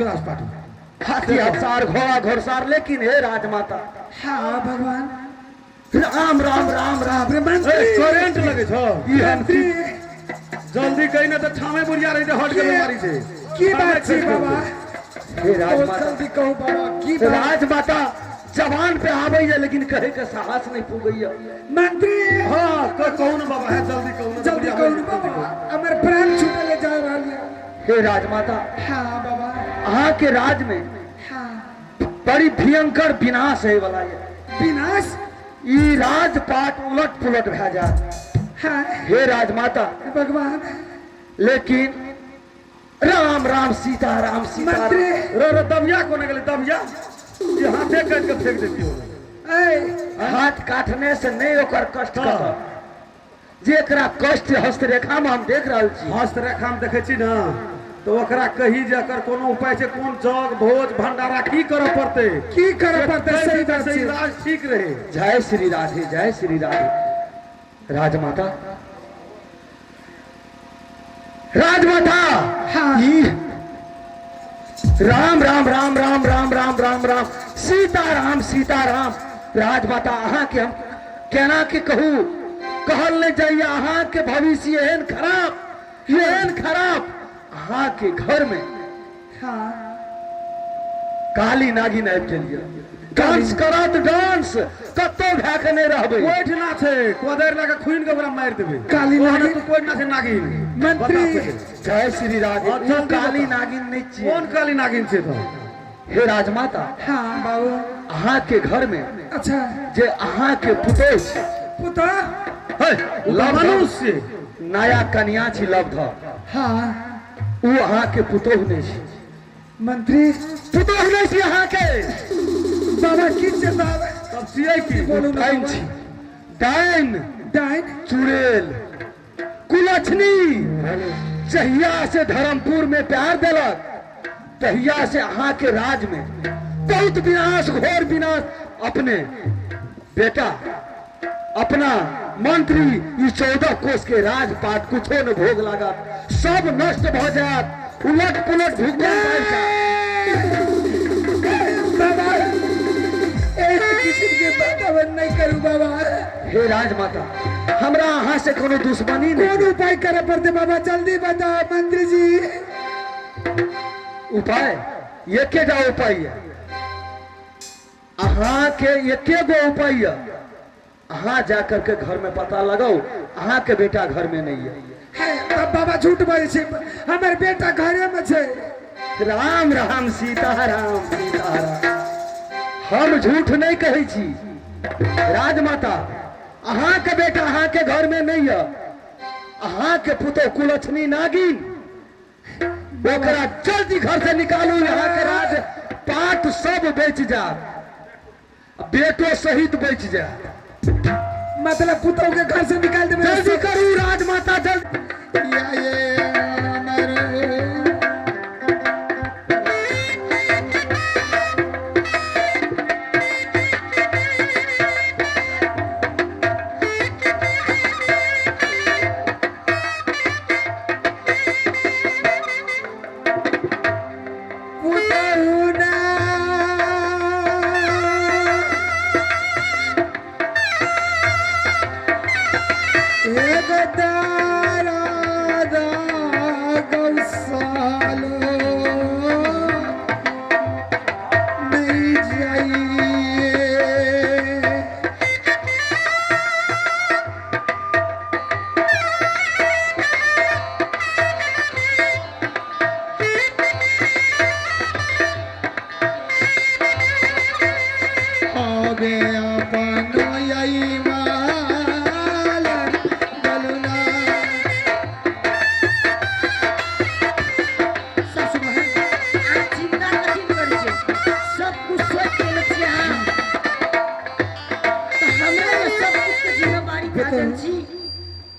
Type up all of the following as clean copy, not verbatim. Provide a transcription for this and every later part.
उसको राजपाट हाथी हथसार घोड़ा घोड़सार, लेकिन हे राजमाता। हाँ भगवान। राम राम राम राम। करेंट लगे छो मंत्री जल्दी कहीं ना तो ठामे बुढ़िया रही हट के बीमारी से की बात छी बाबा? हे राजमाता, जल्दी कहू बाबा की बात? राजमाता जवान पे आवे है लेकिन कहे के साहस नहीं पुगैया। मंत्री हाँ कौन बाबा है, जल्दी कौन जल्दी कहू बाबा, हमर प्राण छूटले जा रहल है। हे राजमाता, हाँ बाबा। अहाँ के राज में हाँ बड़ी भयंकर विनाश है वाला है। विनाश? ई राजपाट उलट पुलट भे जात। हाँ हे राजमाता भगवान। लेकिन राम राम सीता राम सीता मंत्री रो दबिया कोने गेले दबिया ये हाथे काट के फेंक देती हो। ए हाथ काटने से नहीं ओकर कष्ट कटत। जेकरा कष्ट हस्तरेखा में हम देख रहल छी, हस्तरेखा में देखे छी ना, तो ओकरा कही जाकर कोनो उपाय से कौन जग भोज भंडारा की करे पड़ते, की करे पड़ते? सही बात से छी। इलाज ठीक रहे। जय श्री राधे जय श्री राधे। राजमाता राजमाता हाँ। ई राम राम राम राम राम राम राम राम सीताराम सीताराम। राजमाता अहाँ के हम केना के कहू, कहल नहीं जाइए। अहाँ के भविष्य एहन खराब अहाँ के घर में हाँ काली नागिन आबि गेलिए। डांस करत डांस कतो भए के नहीं रहबे। कोई ना छे कोदर लगा खून के ओकरा मार देबे। काली नागिन? तो कोई ना छे नागिन। मंत्री जय श्री राधे। और वो जल्दी काली बता। नागिन नहीं छिए। कौन काली नागिन छे तो? हे राजमाता, हाँ बाबू। अहाँ के घर में अच्छा जे अहाँ के पुतोह छै, पुता? मनुष्य नया कन्या छी लब्ध, हाँ वो अहाँ के पुतोह नहीं छै। मंत्री पुतोह नहीं छी अहाँ के। बाबा की चेतावे? तब सिए की बोलू ना डाइन छी, डाइन डाइन? चुड़ैल कुलछनी। जहिया से धर्मपुर में प्यार दिलक तहिया से अहाँ के राज में बहुत विनाश घोर विनाश। अपने बेटा अपना मंत्री ई 14 कोस के राजपाट कुछो न भोग लागत, सब नष्ट भ जात, उलट पुलट भूकंप आबि जात। बाबा ऐसे किसी के वातावरण नहीं करू बाबा। हे राजमाता, हमरा अहाँ से कोनो दुश्मनी कौन नहीं। उपाय करे पड़ते बाबा? जल्दी बताओ मंत्री जी। उपाय एकेटा उपाय है। अहाँ के एके गो उपाय है। अहाँ जाकर के घर में पता लगाओ अहाँ के बेटा घर में नहीं है। है बाबा झूठ बोले छे, हमर बेटा घरे में छे। राम राम सीताराम सीताराम। हम झूठ नहीं कहे छी। राजमाता, अहाँ के बेटा अहाँ के घर में नहीं है। अहाँ के पुतोह कुलछनी नागिन, ओकरा जल्दी घर से निकालू। यहाँ के राज पाट सब बेच जा, बेटो सहित बेच जा। मतलब पुतोह के घर से निकाल देबे? जल्दी करू राजमाता जल्दी। या ये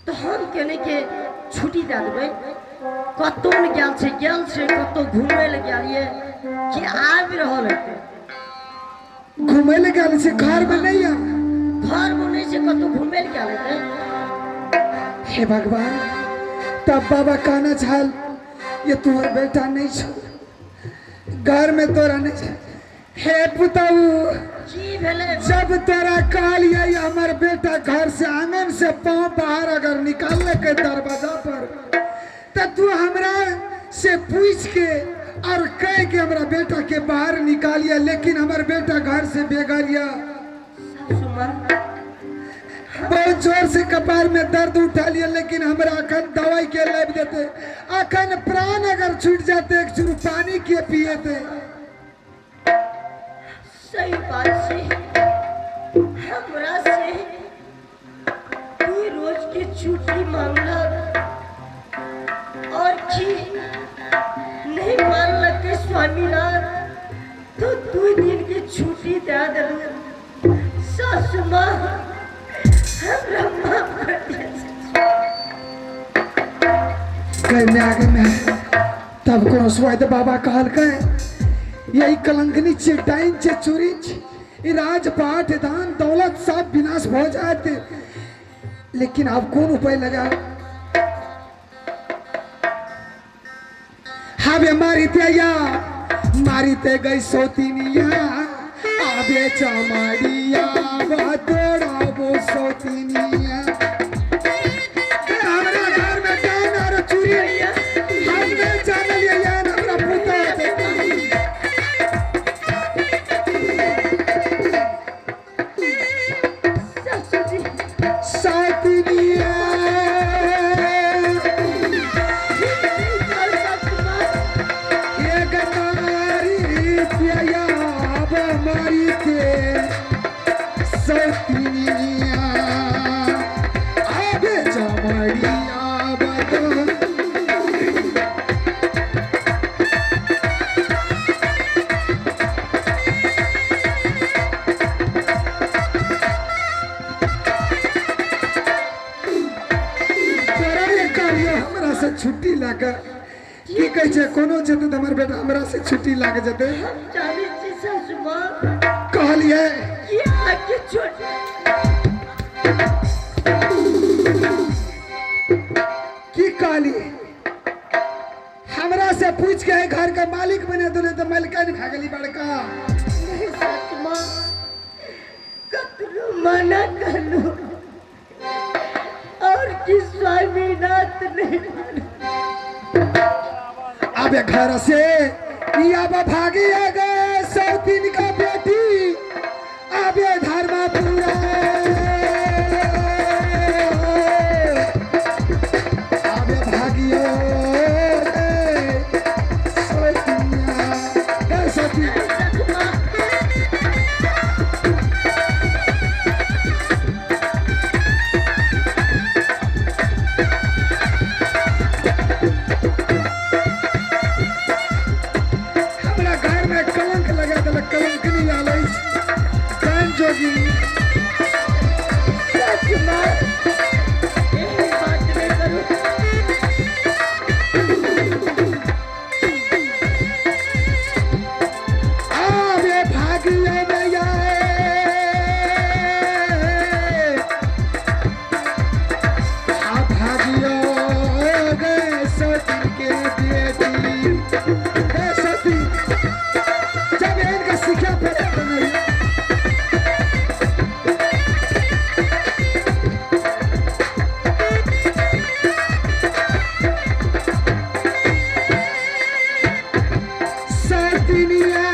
तो हम केने के छुट्टी दे देबै। कतौ न गेल छै कतौ घूमे ले गेलिए कि आबि रहल है। घूमे ले गेल छे, घर में नहीं है। घर में नहीं छै, कतौ घूमे ले गेल है। हे भगवान, तब बाबा कहना छल ये तुम्हार बेटा नहीं छो, घर में तोरा नहीं हे पुताऊ जी भेले जब तोरा काल यही हमार बेटा घर से आंगन से पांव बाहर अगर निकालने के दरवाजा पर तो तू हमरा से पूछ के और कह के हमरा बेटा के बाहर निकालिया, लेकिन हमार बेटा घर से बेघरिया सासू माँ बहुत जोर से कपार में दर्द उठा लिया, लेकिन हमरा अखन दवाई के लाभ देते, अखन प्राण अगर छूट जाते एक चुरू पानी के पिए थे। सही बात से हमरा से तू रोज की छुट्टी मांगला और की नहीं मानला के स्वामीनाथ तो 2 दिन की छुट्टी दे दे। सासू माँ हमरा माफ कर दिया। कहने आगे में तब को स्वाद बाबा कहल के यही कलंकनी चेटाइन चे चोरी राजपाट दान दौलत सब विनाश हो जाते, लेकिन अब कौन उपाय लगा? हवे मारी ते गई सौतीनिया आबे चमाड़िया तोड़ा वो सौतीनिया हमरा घर में डान और चोरी हमने जान लिया यार हमरा पुता सौतीनिया छुट्टी लाग की कह छे कोनो जते त हमर बेटा हमरा से छुट्टी लाग जते जाने छी सासू माँ कहलिए ये आके छोड़ की कहली हमरा से पूछ के घर का मालिक बने दो तो मालिकाइन भागली बड़का नहीं सासू माँ कतनो मना करो और कि स्वामीनाथ नहीं अब घर से अब भागी गए सौतीन का बेटी अब धर्मा पूरा अब भागियो सौतीनिया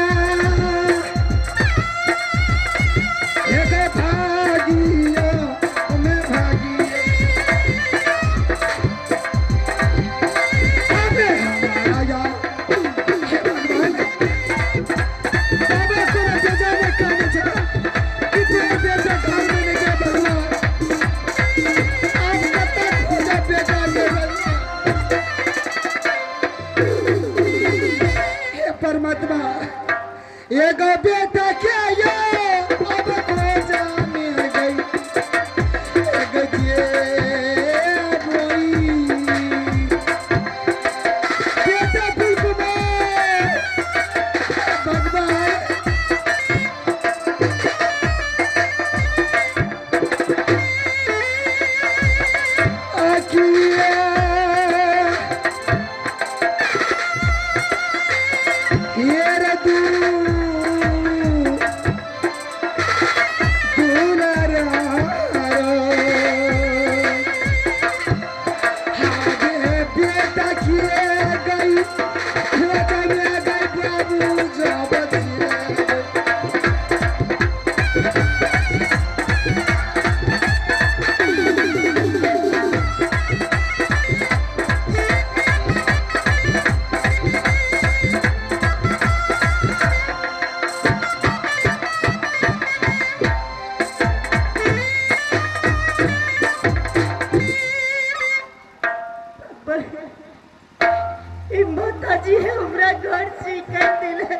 एगो बेटा के यो अब खोजा मिल गई एगो जे बोई बेटा पुल में भगवान आखिया ये अरे दूर रे आगे बेटा किए गई बेटा में गई बाबू जब माता जी हमरा घर से कर दिले,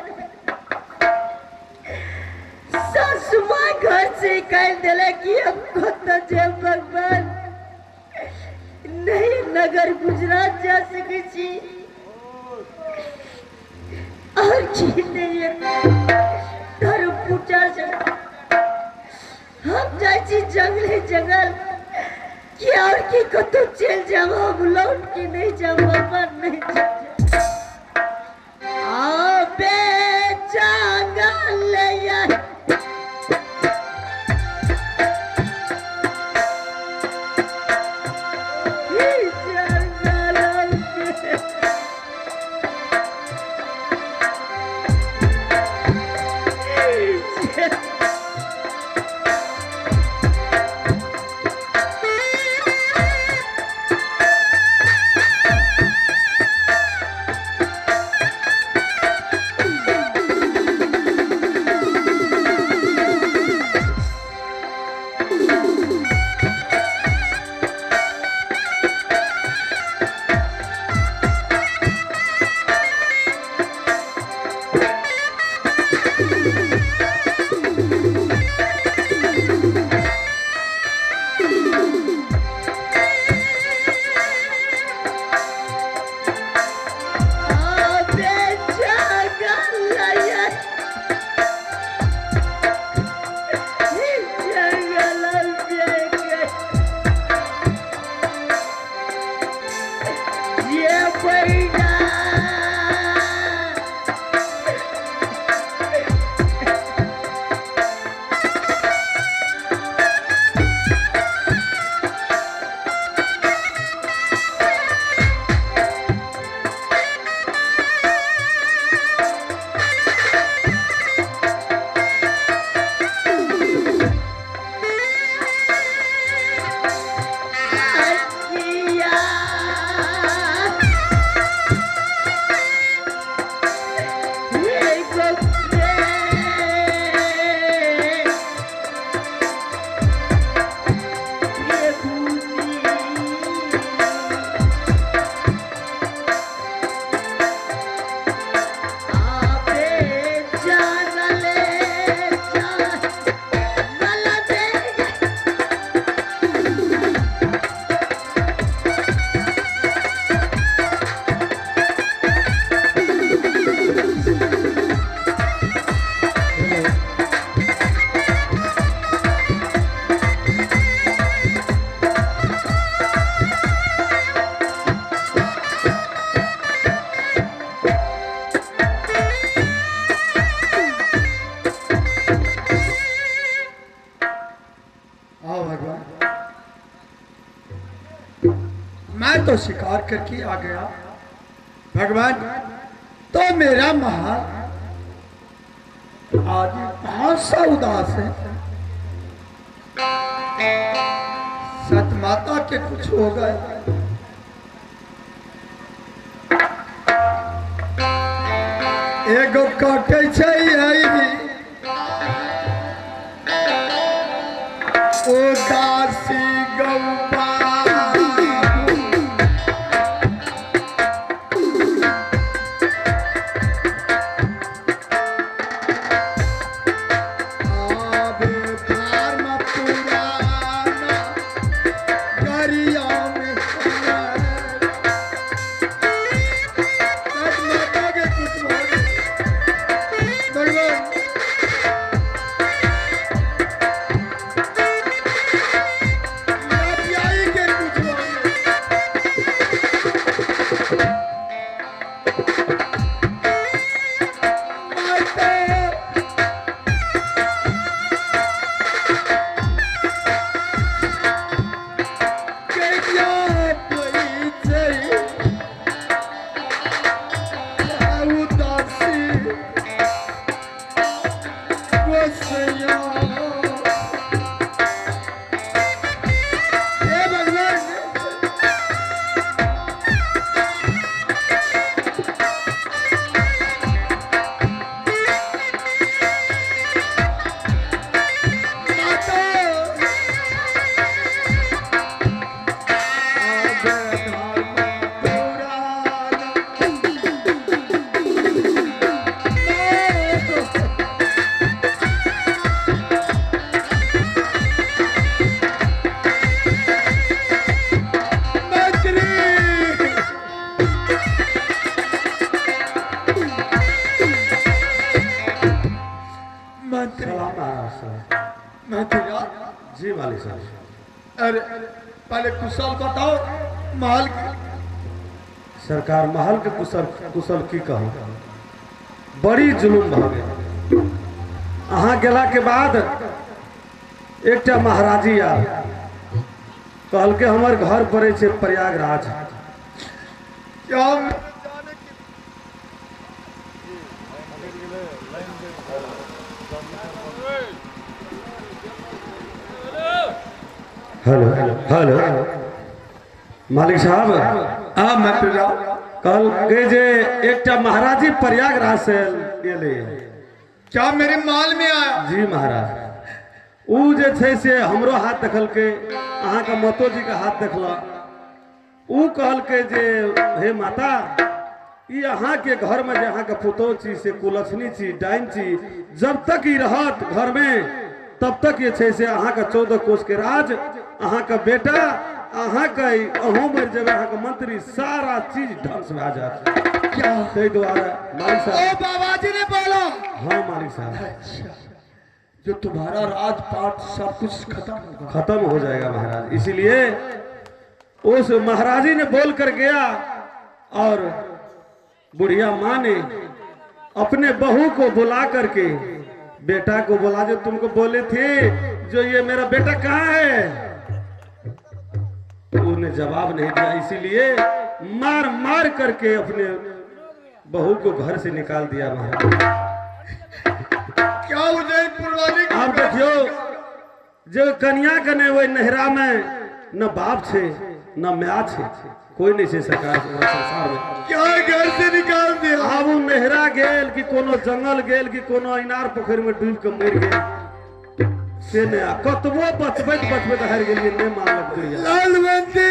सासु माँ घर से कर दिले कि हमको तो जब भगवान नहीं नगर गुजरात जा सके छी और की नहीं धर्म पूजा से हम जाए छी जंगले जंगल कि और की कतो चल जाओ हम लौट के नहीं जाओ भगवान नहीं जाओ आबे जंगल या मैं तो शिकार करके आ गया भगवान, तो मेरा महल आज बहुत सा उदास है। सत माता के कुछ हो गए, एगो काटे छै उदासी गौपा जी मालिक साहब। अरे पहले कुशल बताओ महल की। सरकार महल के कुशल कुशल की कहूँ, बड़ी जुलूम भ गया। अहाँ गेला के बाद एक महाराजी आल, कहल के हमर घर पड़े छे प्रयागराज। क्या हेलो हेलो मालिक साहब, हाँ मैं तो जाओ। कल गए जे एक महाराजी प्रयागराज से गेले। क्या मेरे माल में आया? जी महाराज, ऊ जे थे से हमरो हाथ देखल के, अहाँ का मतो जी का हाथ देखला। ऊ कहल के जे हे माता, ये अहाँ के घर में जे अहाँ का पुतौ छी से कुलछनी छी, डाइन छी, जब तक ही रहत घर में तब तक ये छे से अहाँ का 14 कोस के राज, अहाँ का बेटा, अहाँ का अहों मर जगह अहाँ का मंत्री, सारा चीज ढंग से आ जात। क्या ते द्वारा मालिक ओ साहब। बाबा जी ने बोला? हाँ मालिक साहब, अच्छा, जो तुम्हारा राजपाट सब कुछ खत्म होगा। खत्म हो जाएगा महाराज। इसीलिए उस महाराजी ने बोल कर गया और बुढ़िया माँ ने अपने बहू को बुला करके बेटा को बोला, जो तुमको बोले थे जो ये मेरा बेटा कहाँ है, उसने जवाब नहीं दिया। इसीलिए मार मार करके अपने बहू को घर से निकाल दिया महाराज। क्या उदयपुर वाली आप देखियो, जो कन्या कने वो नहरा में न बाप छे न माँ छे, कोई नहीं छे सरकार संसार में। क्या घर से निकाल दिया? अब वो नहरा गेल कि कोनो जंगल गेल कि कोनो इनार पोखर में डूब के मर गेल से ने कतबो बचबैत बचबैत हार गेलिए, नहीं मानलक दुनिया। लालवंती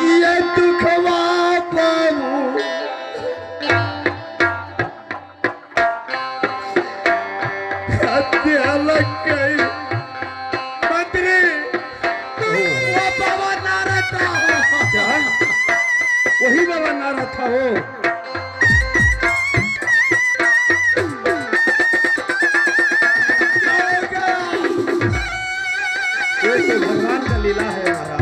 ये दुखवा पाऊं हत्या लग गई। मंत्री वो बाबा नारा था। क्या वही बाबा नारा था वो? ये तो भगवान का लीला है महाराज।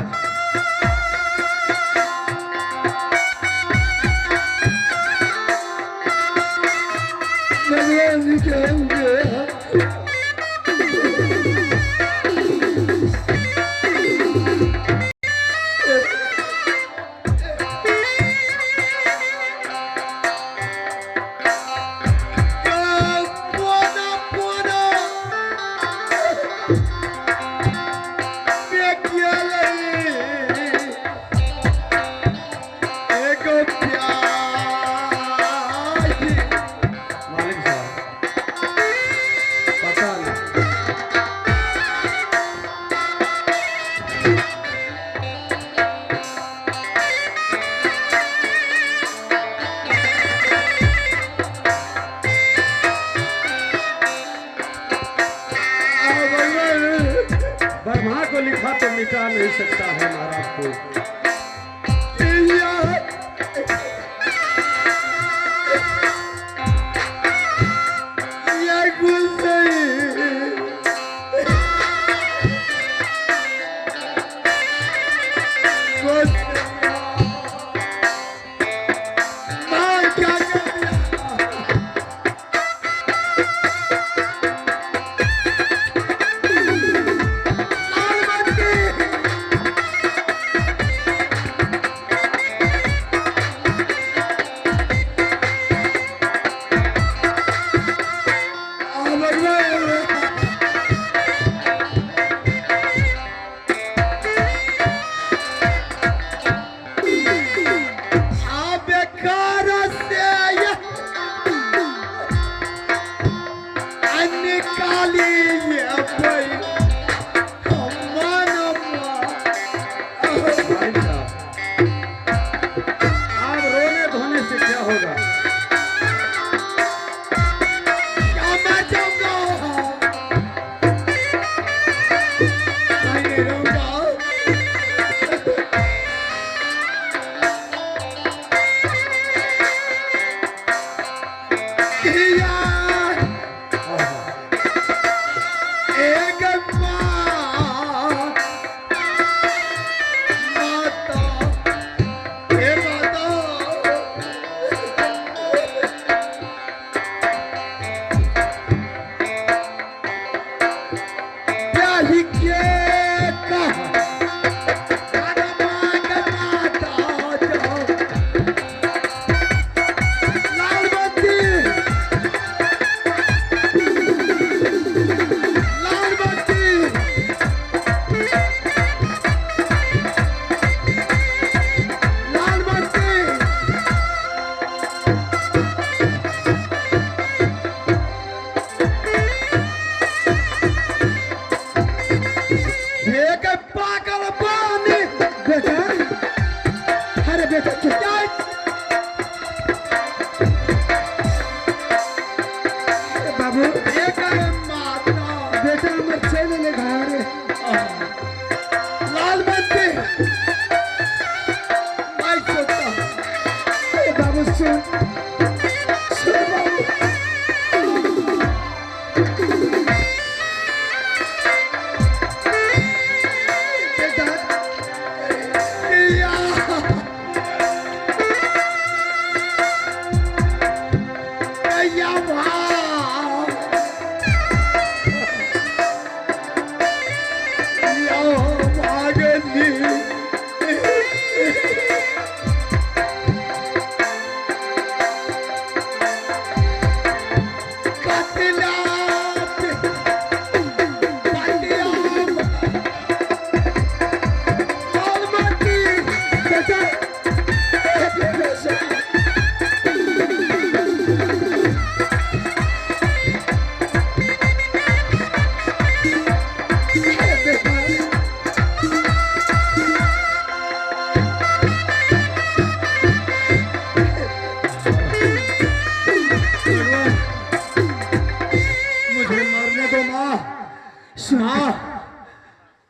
ब्रह्मा को लिखा तो मिटा नहीं सकता है महाराज कोई।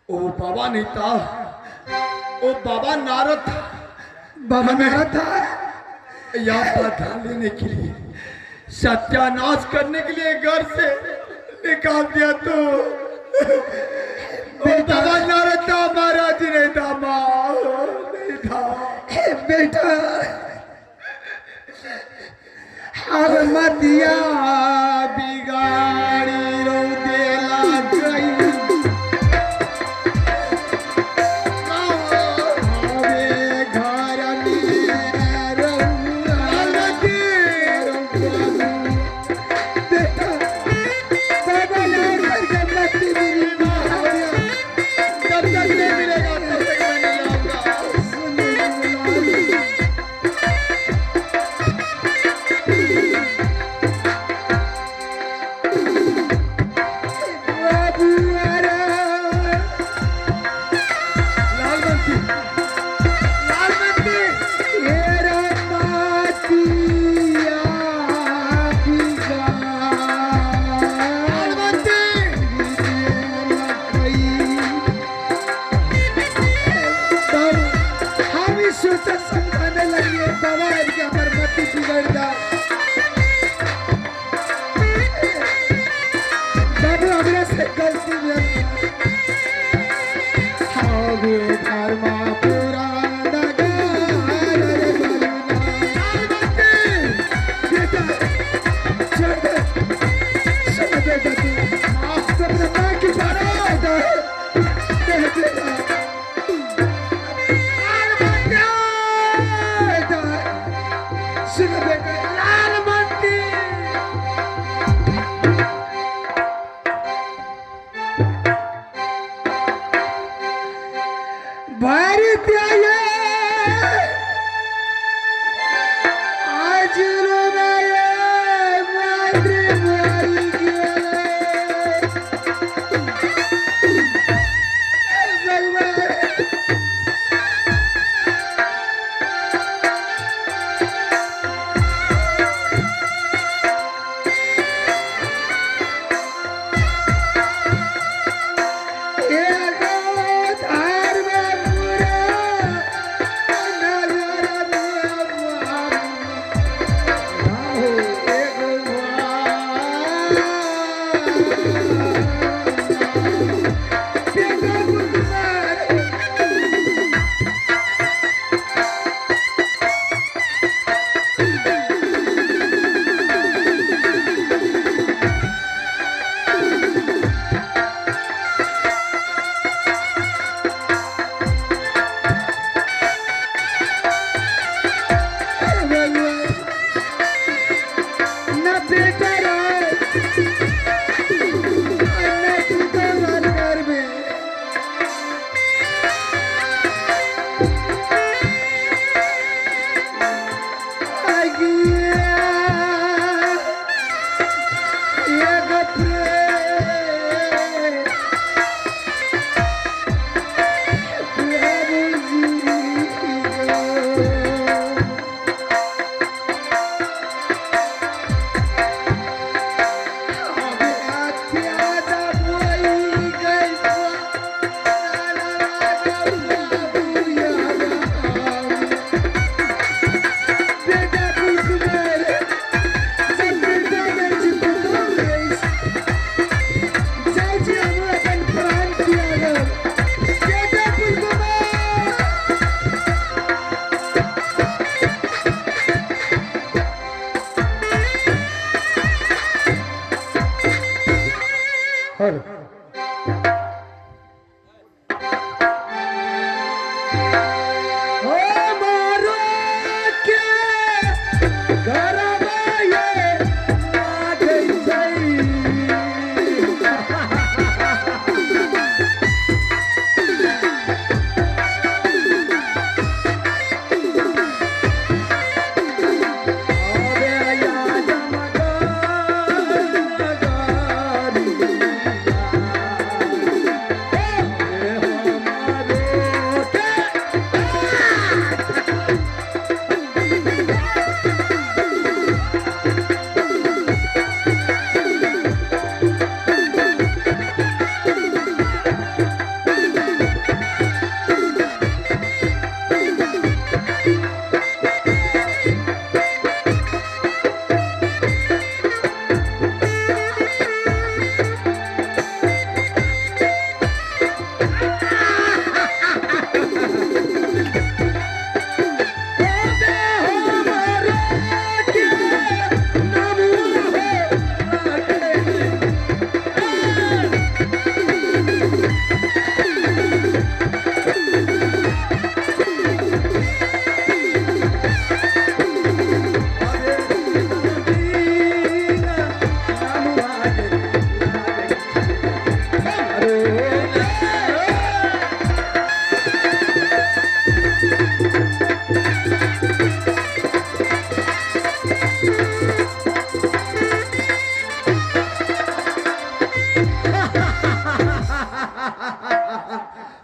ओ बाबा नहीं था, ओ बाबा नारद था। बाबा मेरा था यहाँ बाधा लेने के लिए, सत्यानाश करने के लिए घर से निकाल दिया। तो ओ बाबा नारद था, महाराज नहीं था, माँ नहीं था। बेटा अब मतिया बिगाड़ी रो देला गई आवे घर में रहुआ बेटा बाबा नार के मती मेरी माँ जब तक नहीं मिलेगा तब तक मैं नहीं आऊंगा। समझाने लगी बाबा इनके हमारे मती बिगड़ जाए। बाबू हमरा से गलती में घर में पूरा बेटा छोड़ दे सुन बेटा तू अपने माँ की बात सुन बेटा लाल मंदी भारत आये आज रोनाये मातृभूमि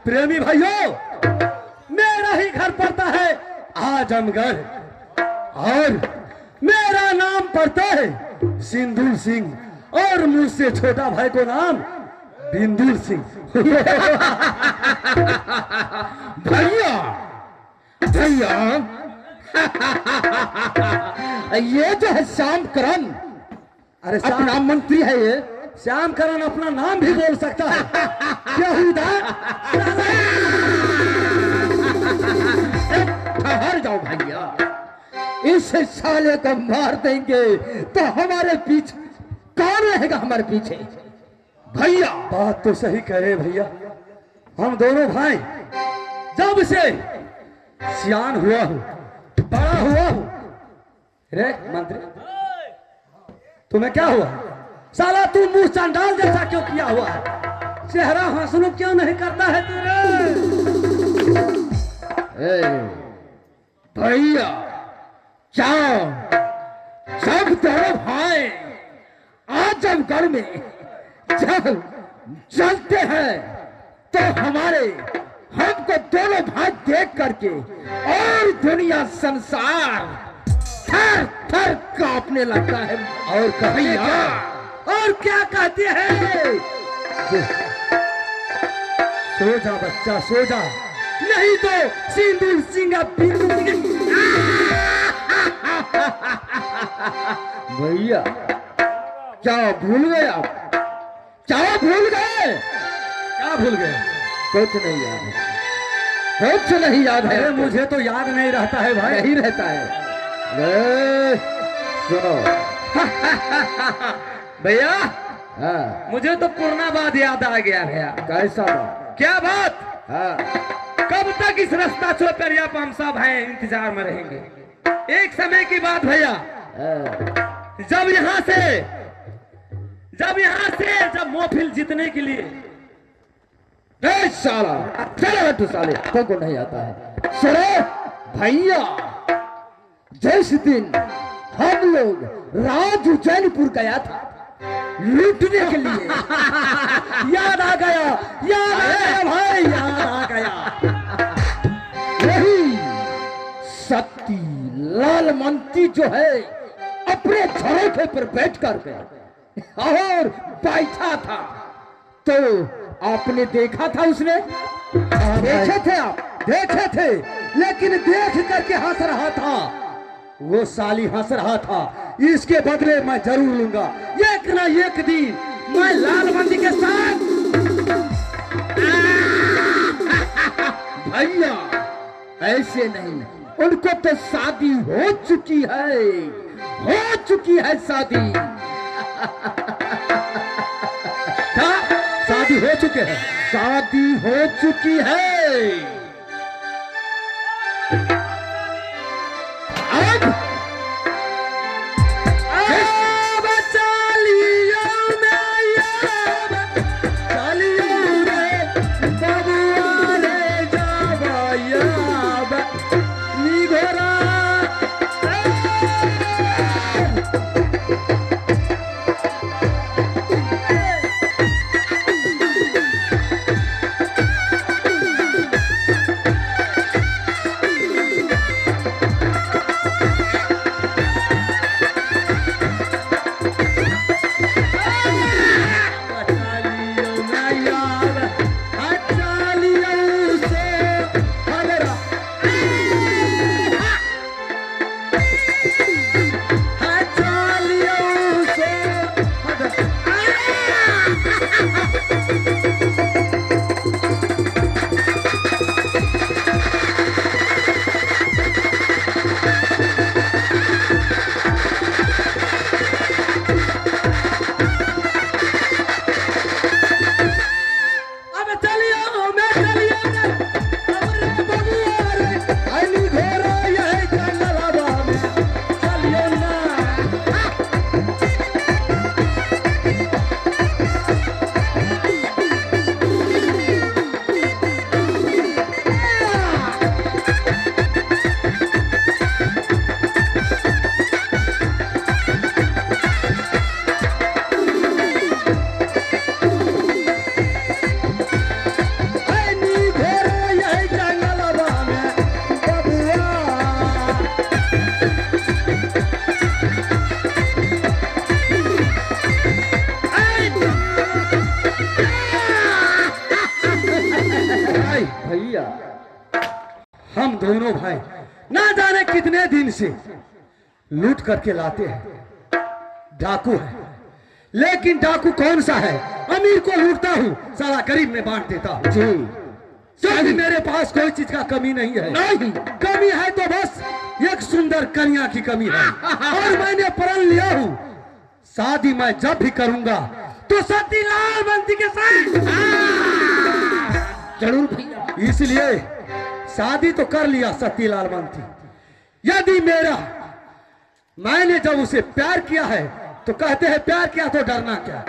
प्रेमी भाइयों, मेरा ही घर पड़ता है आजमगढ़ और मेरा नाम पड़ता है सिंदूर सिंह और मुझसे छोटा भाई को नाम बिंदुर सिंह। भैया भैया ये जो है श्याम करण, अरे अपना मंत्री है ये। श्याम करण अपना नाम भी बोल सकता है। क्या हुआ? ठहर जाओ भैया, इस साले को मार देंगे तो हमारे पीछे कौन रहेगा? हमारे पीछे भैया बात तो सही कहे भैया। हम दोनों भाई जब से सियान हुआ हूं, बड़ा हुआ हूं। रे मंत्री, तुम्हें क्या हुआ? साला तू मुंह चांडाल जैसा क्यों किया हुआ है? चेहरा हंसलू क्यों नहीं करता है तेरे? भैया जाओ, सब दोनों भाई आजमगढ़ में जब चलते हैं तो हमको दोनों भाई देख करके और दुनिया संसार थर थर कांपने लगता है। और भैया और क्या कहते हैं? सो जा बच्चा, सो जा, नहीं तो सिंदूर सिंह बिंदु भैया क्या भूल गए आप? क्या भूल गए? क्या भूल गए? कुछ नहीं याद है, कुछ नहीं याद है। अरे मुझे तो याद नहीं रहता है भाई। नहीं रहता है। अरे सुनो भैया, हाँ, मुझे तो पुराना बात याद आ गया भैया। कैसा बात? क्या बात? हाँ, कब तक इस रास्ता चौपरिया हम सब हैं इंतजार में रहेंगे? एक समय की बात भैया, हाँ, जब मोफिल जीतने के लिए साला चलो तू साले को नहीं आता है। सुनो भैया, जिस दिन हम लोग राज उज्जैनपुर गया था लूटने के लिए याद आ गया भाई, याद आ गया। वही सती लाल मंत्री जो है अपने झरोखे पर बैठ कर के और बैठा था, तो आपने देखा था उसने? देखे थे आप? देखे थे, लेकिन देख करके हंस रहा था। वो साली हंस रहा था। इसके बदले मैं जरूर लूंगा एक ना एक दिन। मैं लालबंदी के साथ। भैया ऐसे नहीं, उनको तो शादी हो चुकी है शादी। क्या शादी हो चुके हैं? शादी हो चुकी है। अब हम दोनों भाई ना जाने कितने दिन से लूट करके लाते हैं। डाकू है, लेकिन डाकू कौन सा है? अमीर को लूटता हूँ, सारा गरीब में बांट देता हूँ। जी, क्योंकि मेरे पास कोई चीज का कमी नहीं है। नहीं, कमी है तो बस एक सुंदर कन्या की कमी है। और मैंने प्रण लिया हूँ, शादी मैं जब भी करूंगा तो सतीलाल बंसी के साथ। जरूर भैया, इसलिए शादी तो कर लिया सतीलाल बंसी। यदि मैंने जब उसे प्यार किया है तो कहते हैं प्यार किया तो डरना क्या।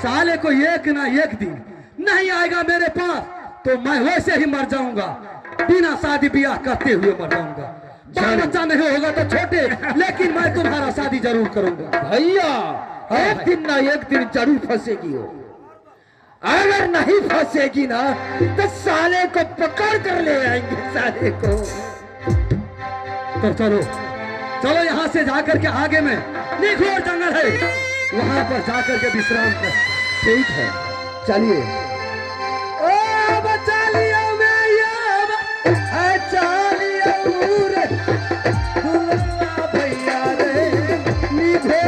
साले को एक ना एक दिन नहीं आएगा मेरे पास तो मैं वैसे ही मर जाऊंगा, बिना शादी ब्याह करते हुए मर जाऊंगा। बाल बच्चा नहीं होगा तो छोटे, लेकिन मैं तुम्हारा शादी जरूर करूंगा। भैया एक दिन ना एक दिन जरूर फंसेगी हो। अगर नहीं फंसेगी ना तो साले को पकड़ कर ले आएंगे, साले को। तो चलो चलो यहाँ से जाकर के आगे में निखोर जंगल है, वहां पर जाकर के विश्राम कर। ठीक है, चलिए। ओ बचा लिया मैं ये अच्छा लिया रे दुल्ला भैया रे निभोर।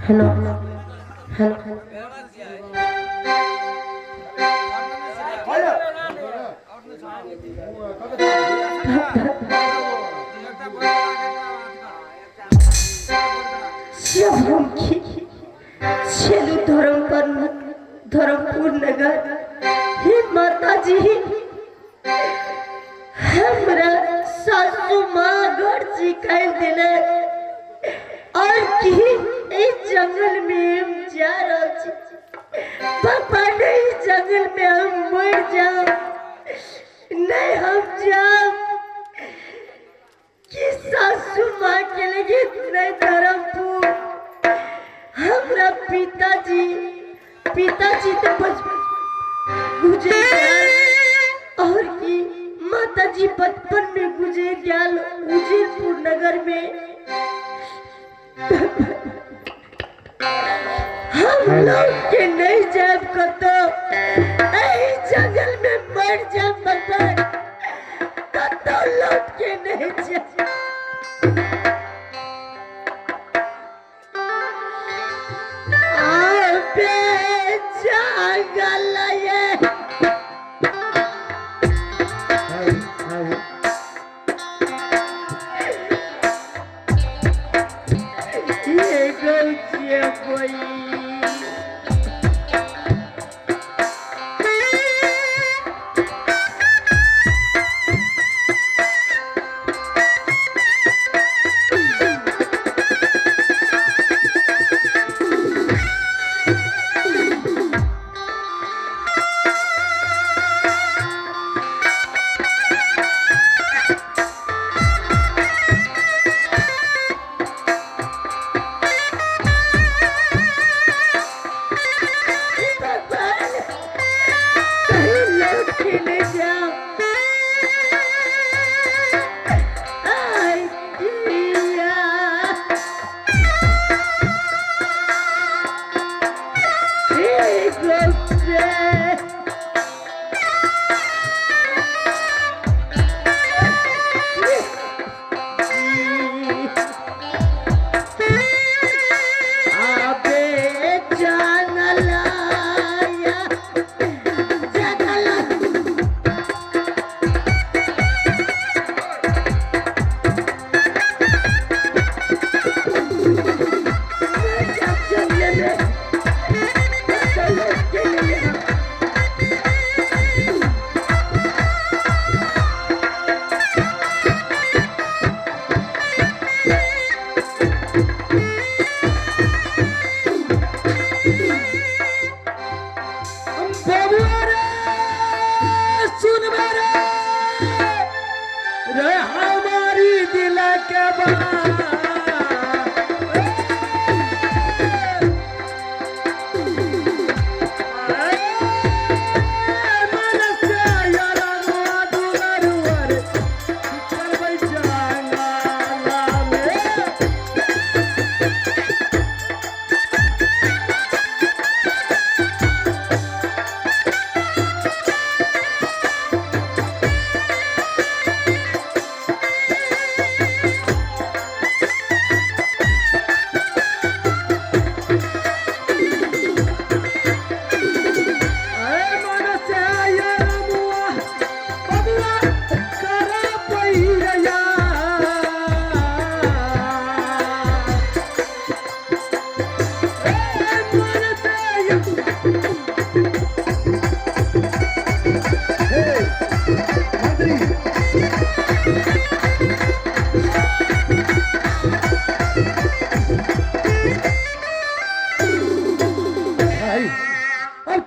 हेलो हेलो चलू धर्मपुर नगर। हे माता जी, हमरा सासू माँ घर सिखाई देले और कि इस जंगल में हम जा रहे छी पापा नहीं जंगल में हम मर जाओ नहीं हम जाओ कि सासू माँ के लिए इतने धर्मपुर हमरा पिताजी तो गुजर गया और कि माताजी बचपन में गुजर गया उजिरपुर नगर में हम लोग के नहीं जाब कतो जंगल में मर जा पता कतो लौट के नहीं जा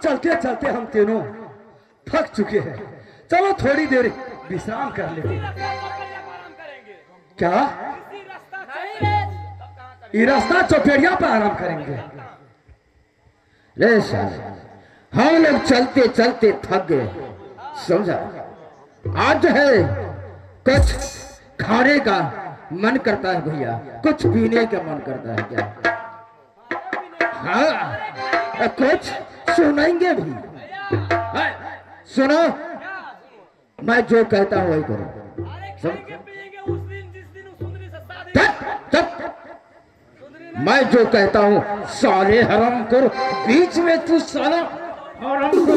चलते चलते हम तीनों थक चुके हैं, चलो थोड़ी देर विश्राम कर लेते हैं। क्या ये रास्ता चौपेड़िया पर आराम करेंगे? ले सर, हम लोग चलते चलते थक गए, समझा। आज है कुछ खाने का मन करता है भैया, कुछ पीने का मन करता है क्या? हाँ, कुछ सुनाएंगे भी। सुनो, मैं जो कहता हूँ वही करो। मैं जो कहता हूँ साले हराम करो, बीच में तू साला हराम को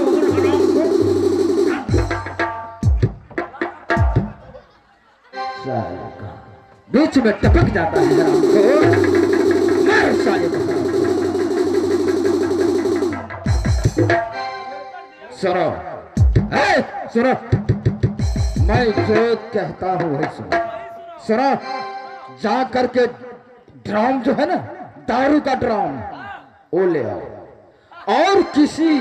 बीच में टपक जाता है हराम को, मारो साले को। सुनो, सुनो, मैं जो कहता हूँ वही सुनो। सुनो, जा करके ड्राम जो है ना, दारू का ड्राम, वो ले आओ और किसी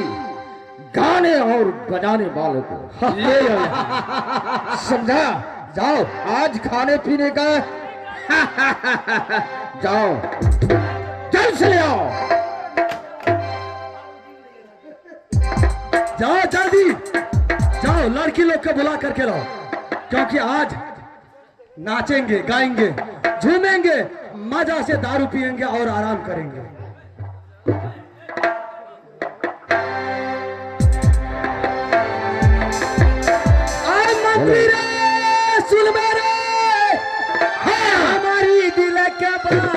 गाने और बजाने वालों को ले आओ। समझा? जाओ, आज खाने पीने का जाओ, जल्द से ले आओ। जाओ जल्दी जाओ, लड़की लोग को बुला करके लाओ, क्योंकि आज नाचेंगे, गाएंगे, झूमेंगे, मजा से दारू पिएंगे और आराम करेंगे। अरे मंत्री रे, सुन मेरे, हमारी दिल के बात।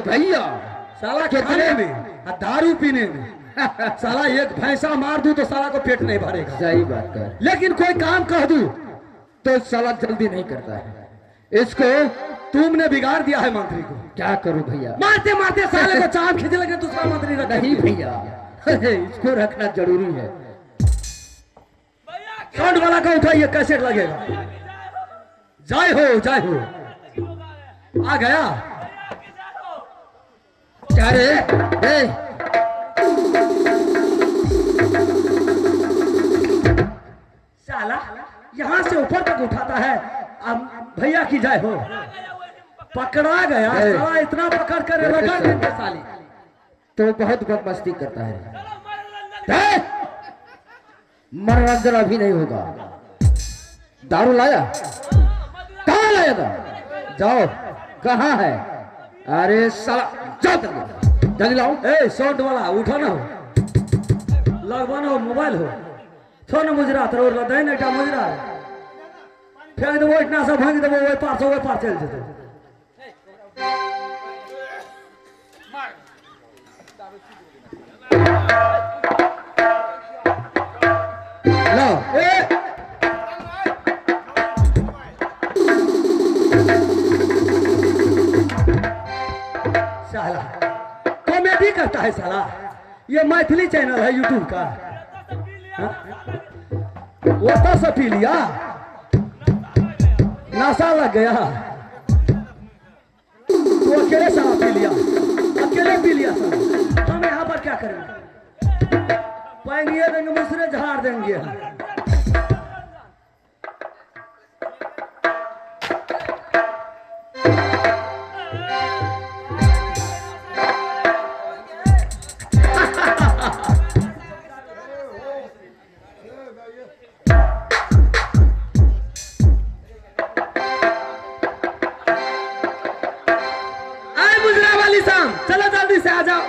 भैया, साला खाने में और दारू पीने में साला एक भैंसा मार दूं तो साला को पेट नहीं भरेगा। सही बात कर, लेकिन कोई काम कह दूं तो साला जल्दी नहीं करता है। इसको तुमने बिगाड़ दिया है मंत्री को। क्या करूं भैया? मारते मारते साले को चाम खींच लगे, दूसरा मंत्री रख नहीं भैया, इसको रखना जरूरी है। साउंड वाला का उठाइए, कैसेट लगेगा। जय हो जय हो, आ गया। क्या रे? साला यहाँ से ऊपर तक उठाता है। अब भैया की जय हो, पकड़ा गया साला, इतना पकड़ कर रगड़ देंगे साली। तो बहुत बदमस्ती करता है। मनोरंजन अभी नहीं होगा। दारू लाया? कहाँ लाया था? जाओ, कहाँ है? अरे साला, जाओ जल्दी लाओ। ए शॉट वाला उठा ना हो, लगवाना हो, मोबाइल हो, छोड़ मुजरा तो दे ना टा मुजरा फेंक देवो, इतना सब भांग देवो, वही पार से वही पार चल जेते। लो ए साला कॉमेडी करता है साला। ये मैथिली चैनल है यूट्यूब का। वो तो सब पी लिया, नशा लग गया। तो अकेले साला पी लिया, अकेले पी लिया साला। हम यहाँ पर क्या करेंगे? पाएंगे देंगे, मुसरे झाड़ देंगे। चलो जल्दी से आ जाओ।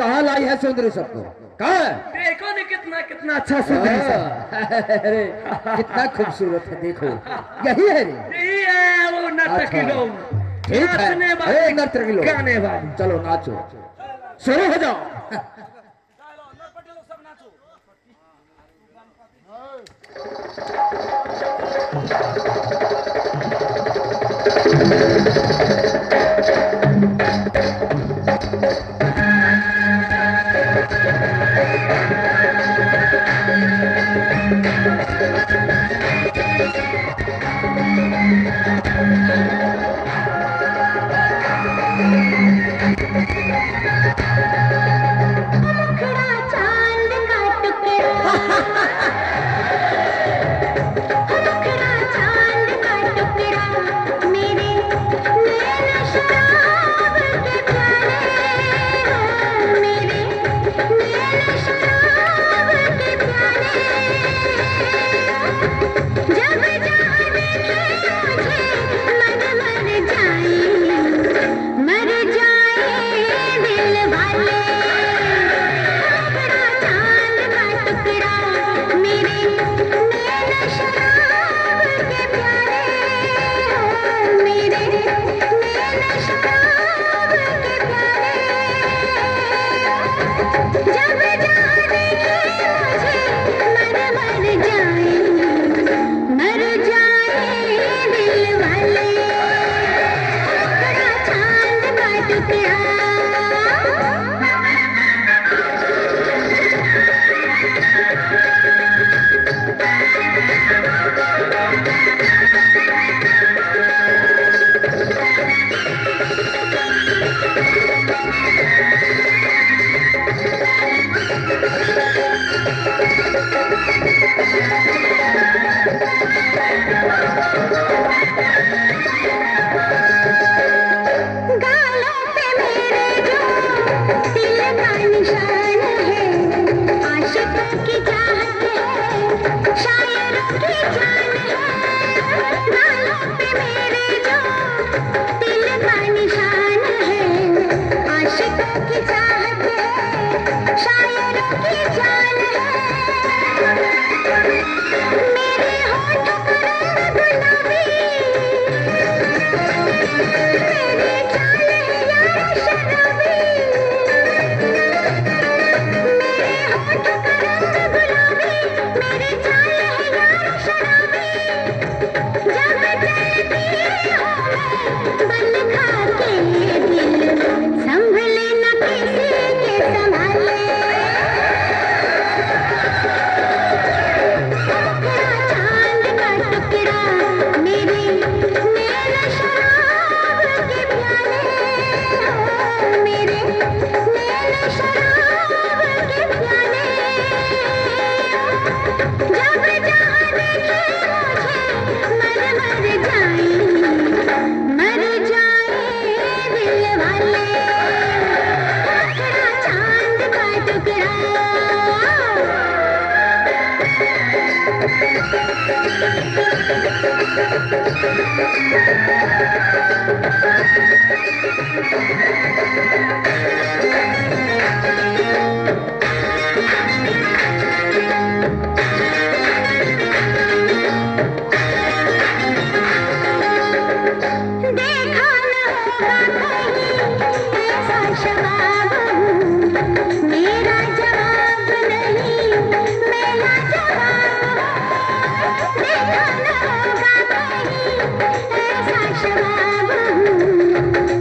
कहाँ लाई है सुंदरी सबको? कहाँ है? देखो ने कितना कितना अच्छा सुंदरी सब। अरे कितना खूबसूरत है, देखो यही है रे। यही है वो नर्तकी अच्छा। लोग, ठीक नाचने है, वाले, नर्तकी लोग, गाने वाले। चलो नाचो, शुरू हो जाओ।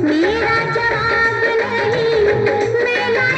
मेरा जवाब नहीं, मेरा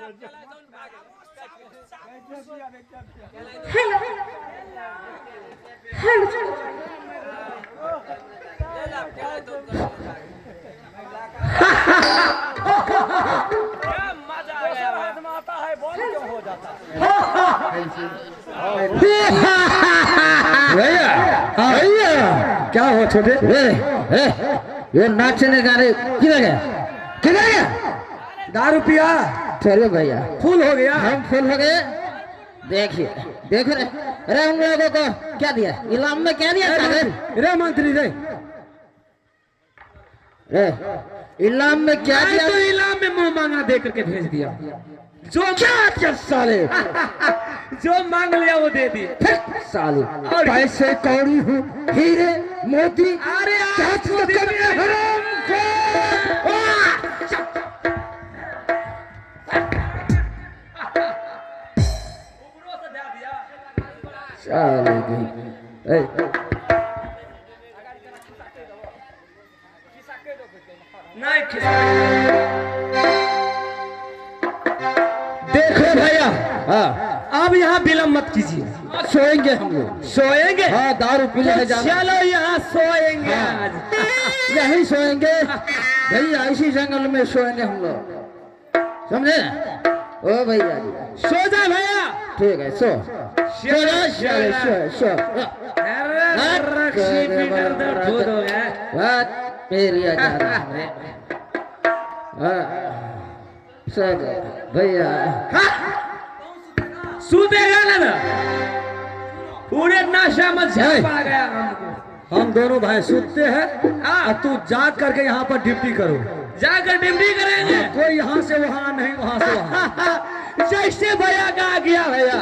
हेलो हेलो भैया भैया क्या हो छोटे? ये नाचने गाने किधर गया दारू पिया चलो भैया फूल हो गया। हम फुल हो गए। देखिए देख रहे अरे हम लोगों को क्या दिया इनाम में क्या दिया सागर रे मंत्री रे, इनाम में क्या दिया तो इलाम में मुंह मांगा दे करके भेज दिया। जो क्या साले जो मांग लिया वो दे दिए। साले पैसे कौड़ी हूँ हीरे मोती अरे देखो भैया, हाँ अब यहाँ विलम्ब मत कीजिए। सोएंगे हम लोग सोएंगे? हाँ दारू पीने तो जाना चलो यहाँ सोएंगे आज। यही सोएंगे भैया इसी जंगल में सोएंगे हम लोग समझे ओ भैया जी सो जा भैया। ठीक है सो सो जा सो रक्षी भी कर दो ठोद हो गया। बात मेरी आजाद है सो गए भैया सूतेगा ना पूरे नशा में झाप आ गया हमको। हम दोनों भाई सूते हैं। हाँ तू जाग करके यहाँ पर ड्यूटी करो। जाकर ड्यूटी करेंगे। कोई यहाँ से वहाँ नहीं वहाँ से वहाँ। जैसे भैया का गया भैया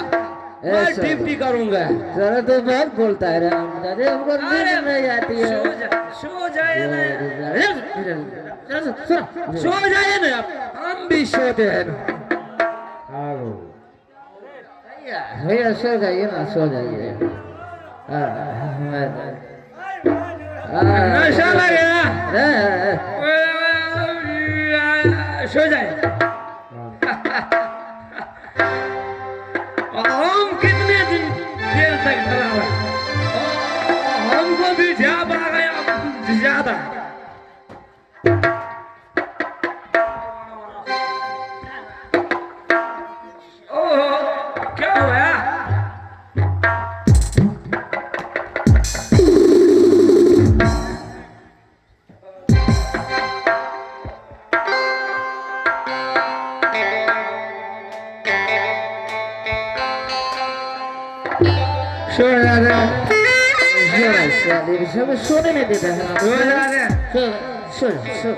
मैं ड्यूटी करूंगा। जरा तो बहुत बोलता है अरे हमको नींद नहीं आती है सो जाए ना सो जाए ना हम भी सोते हैं। भैया सो जाइए ना सो जाइए नशा लगेगा सो जाए। हम कितने देर तक खड़ा हुआ हमको भी झाप आ गया ज्यादा। ओह क्या हुआ? सोने नहीं देता है सो सो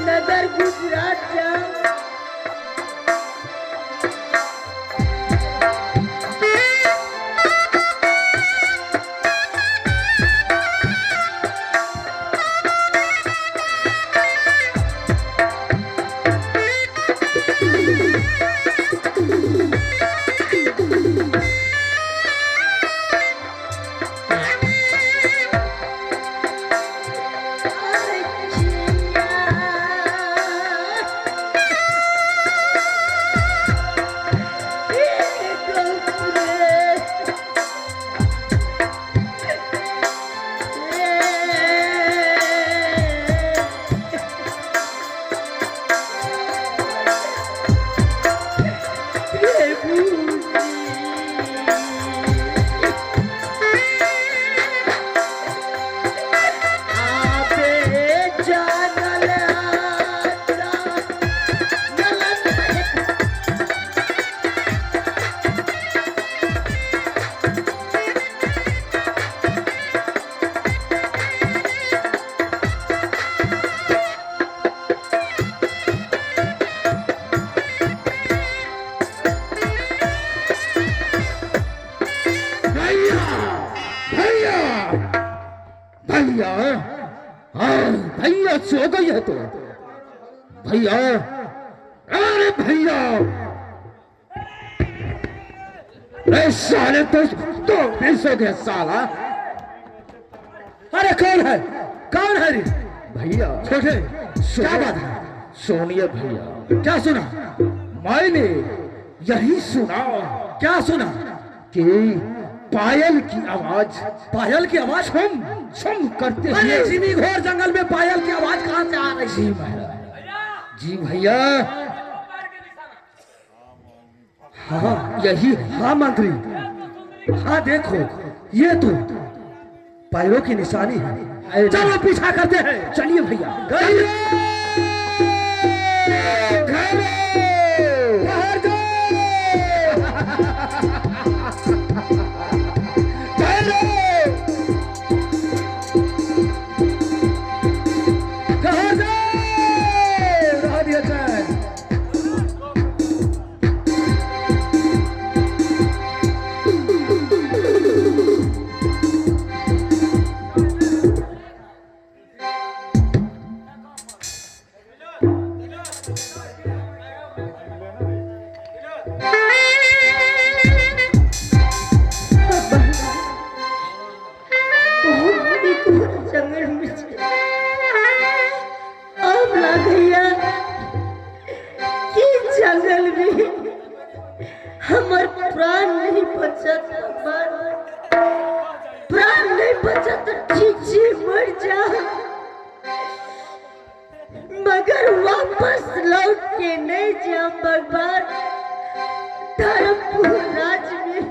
नगर गुजरात जाओ। भैया भैया भैया, हाँ भैया सो गई है तो भैया, अरे भैया, अरे साले तो नहीं सो गया साला। अरे कौन है, कौन है रे? भैया छोटे, क्या बात है? सुनिए भैया, क्या सुना? मैंने यही सुना क्या सुना? कि पायल की आवाज, पायल की आवाज? छम छम करते अरे हुए। इतनी घोर जंगल में पायल की आवाज कहाँ से आ रही? जी महाराज, जी भैया, हाँ यही है। हाँ मंत्री, हाँ देखो ये तो पैरों की निशानी है। चलो पीछा करते हैं। चलिए भैया। बाहर कहाँ जाओ? रहा दिया जाए। जंगल में अब लगैया कि जंगल में हमार प्राण नहीं बचत, प्राण नहीं बचत, चीची मर जा, मगर वापस लौट के नहीं जा भगवान धर्मपुर राज में।